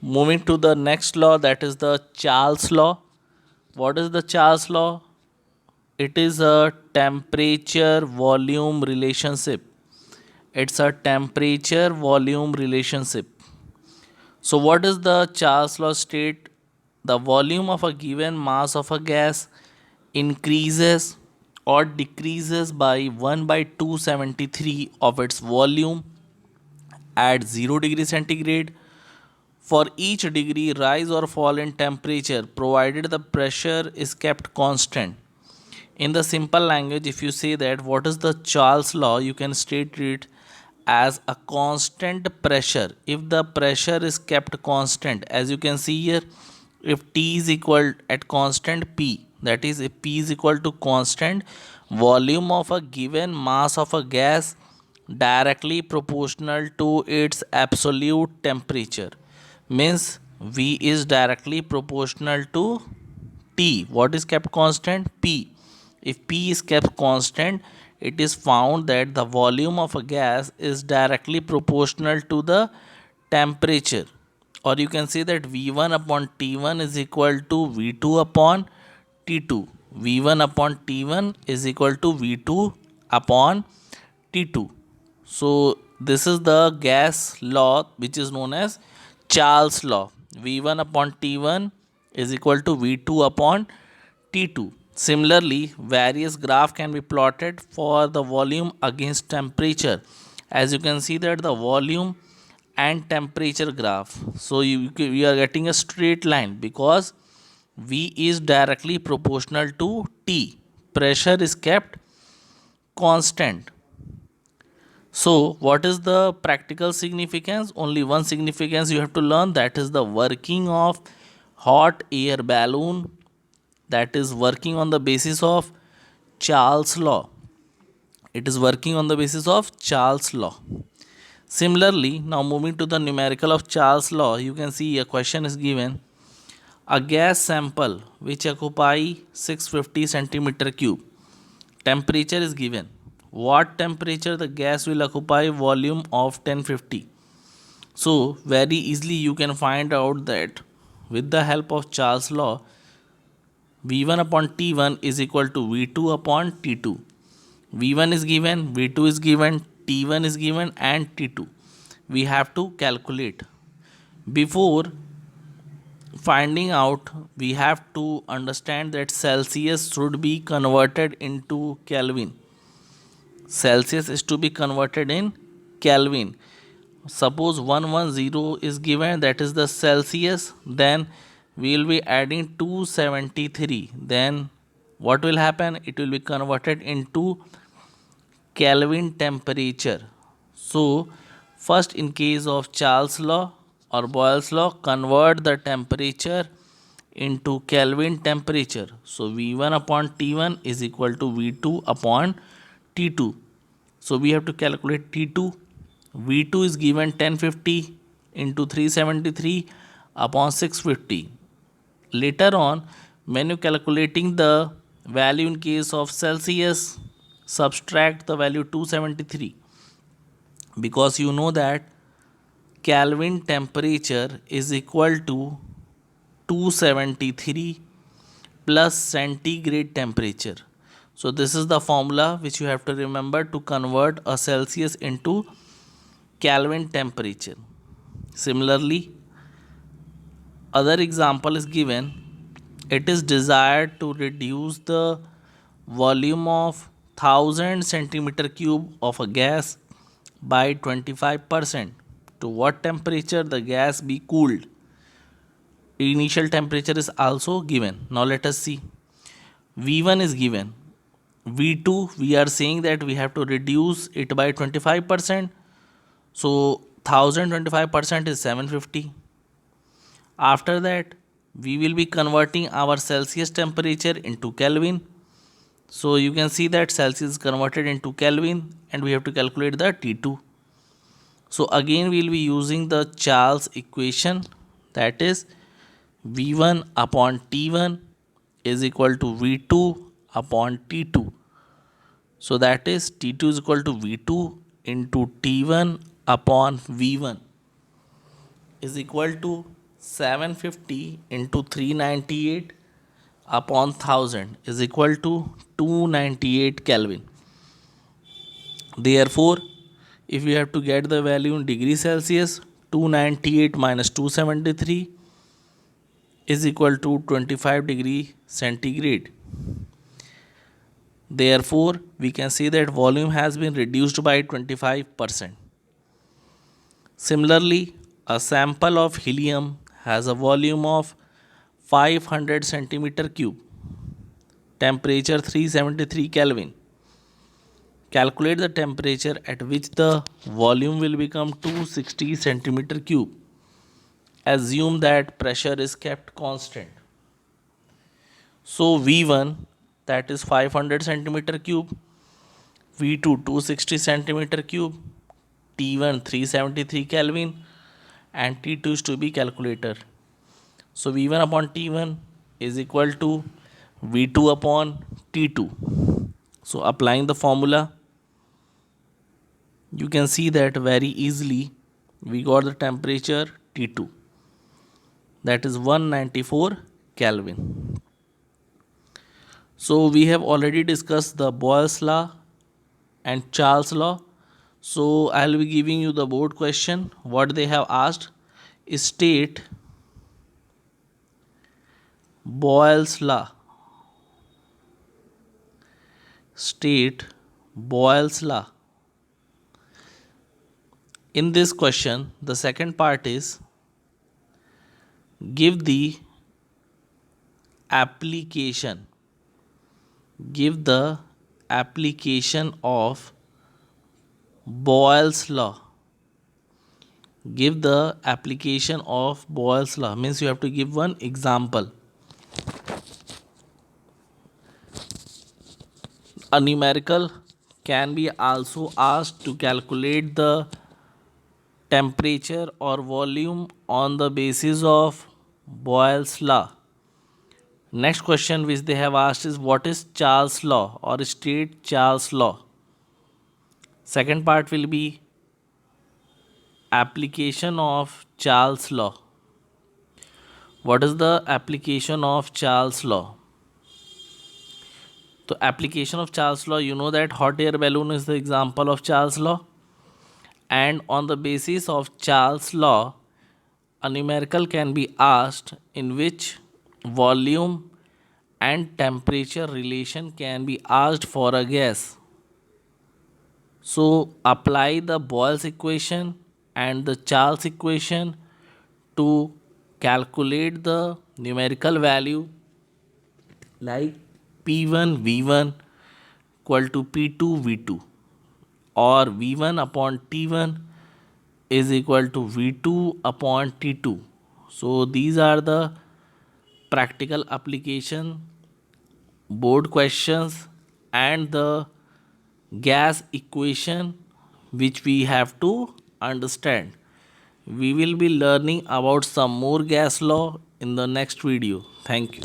Moving to the next law, that is the Charles law. What is the Charles law? It is a temperature volume relationship. It's a temperature volume relationship. So what does the Charles law state? The volume of a given mass of a gas increases or decreases by 1 by 273 of its volume at 0 degree centigrade for each degree rise or fall in temperature, provided the pressure is kept constant. In the simple language, if you say that what is the Charles law, you can state it as a constant pressure. If the pressure is kept constant, as you can see here, if T is equal at constant P, that is if P is equal to constant, volume of a given mass of a gas directly proportional to its absolute temperature, means V is directly proportional to T. What is kept constant? P. If P is kept constant, it is found that the volume of a gas is directly proportional to the temperature. Or you can say that V1 upon T1 is equal to V2 upon T2. V1 upon T1 is equal to V2 upon T2. So this is the gas law which is known as Charles law. V1 upon T1 is equal to V2 upon T2. Similarly, various graph can be plotted for the volume against temperature. As you can see that the volume and temperature graph. So we are getting a straight line because V is directly proportional to T. Pressure is kept constant. So, what is the practical significance? Only one significance you have to learn, that is the working of hot air balloon, that is working on the basis of Charles law. It is working on the basis of Charles law. Similarly, now moving to the numerical of Charles law, you can see a question is given. A gas sample which occupy 650 centimeter cube. Temperature is given. What temperature the gas will occupy? Volume of 1050. So very easily you can find out that with the help of Charles law, V1 upon T1 is equal to V2 upon T2. V1 is given, V2 is given, T1 is given and T2. We have to calculate. Before finding out, we have to understand that Celsius should be converted into Kelvin. Celsius is to be converted in Kelvin. Suppose 110 is given, that is the Celsius, then we will be adding 273. Then what will happen? It will be converted into Kelvin temperature. So first, in case of Charles law or Boyle's law, convert the temperature into Kelvin temperature. So V1 upon T1 is equal to V2 upon T2. So we have to calculate T2. V2 is given 1050 into 373 upon 650. Later on, when you calculating the value in case of Celsius, subtract the value 273, because you know that Kelvin temperature is equal to 273 plus centigrade temperature. So this is the formula which you have to remember to convert a Celsius into Kelvin temperature. Similarly, other example is given. It is desired to reduce the volume of 1000 centimeter cube of a gas by 25%. To what temperature the gas be cooled? Initial temperature is also given. Now let us see. V1 is given. V2 we are saying that we have to reduce it by 25%. So 1025% is 750. After that, we will be converting our Celsius temperature into Kelvin. So you can see that Celsius is converted into Kelvin and we have to calculate the T2. So again we will be using the Charles equation, that is V1 upon T1 is equal to V2 upon T2. So that is T2 is equal to V2 into T1 upon V1 is equal to 750 into 398 upon 1000 is equal to 298 Kelvin. Therefore, if we have to get the value in degree Celsius, 298 minus 273 is equal to 25 degree centigrade. Therefore, we can see that volume has been reduced by 25%. Similarly, a sample of helium has a volume of 500 centimeter cube, temperature 373 Kelvin. Calculate the temperature at which the volume will become 260 centimeter cube. Assume that pressure is kept constant. So V1, that is 500 centimeter cube, V2 260 centimeter cube, T1 373 Kelvin, and T2 is to be calculated. So V1 upon T1 is equal to V2 upon T2. So applying the formula, you can see that very easily we got the temperature T2, that is 194 Kelvin. So we have already discussed the Boyle's law and Charles law. So I'll be giving you the board question. What they have asked is state Boyle's law. State Boyle's law. In this question, the second part is give the application. Give the application of Boyle's law. Give the application of Boyle's law means you have to give one example. A numerical can be also asked to calculate the temperature or volume on the basis of Boyle's law. Next question which they have asked is what is Charles law or state Charles law. Second part will be application of Charles law. What is the application of Charles law? So application of Charles law, you know that hot air balloon is the example of Charles law, and on the basis of Charles law a numerical can be asked in which volume and temperature relation can be asked for a gas. So apply the Boyle's equation and the Charles equation to calculate the numerical value like P1 V1 equal to P2 V2 or V1 upon T1 is equal to V2 upon T2. So these are the practical application, board questions and the gas equation which we have to understand. We will be learning about some more gas law in the next video. Thank you.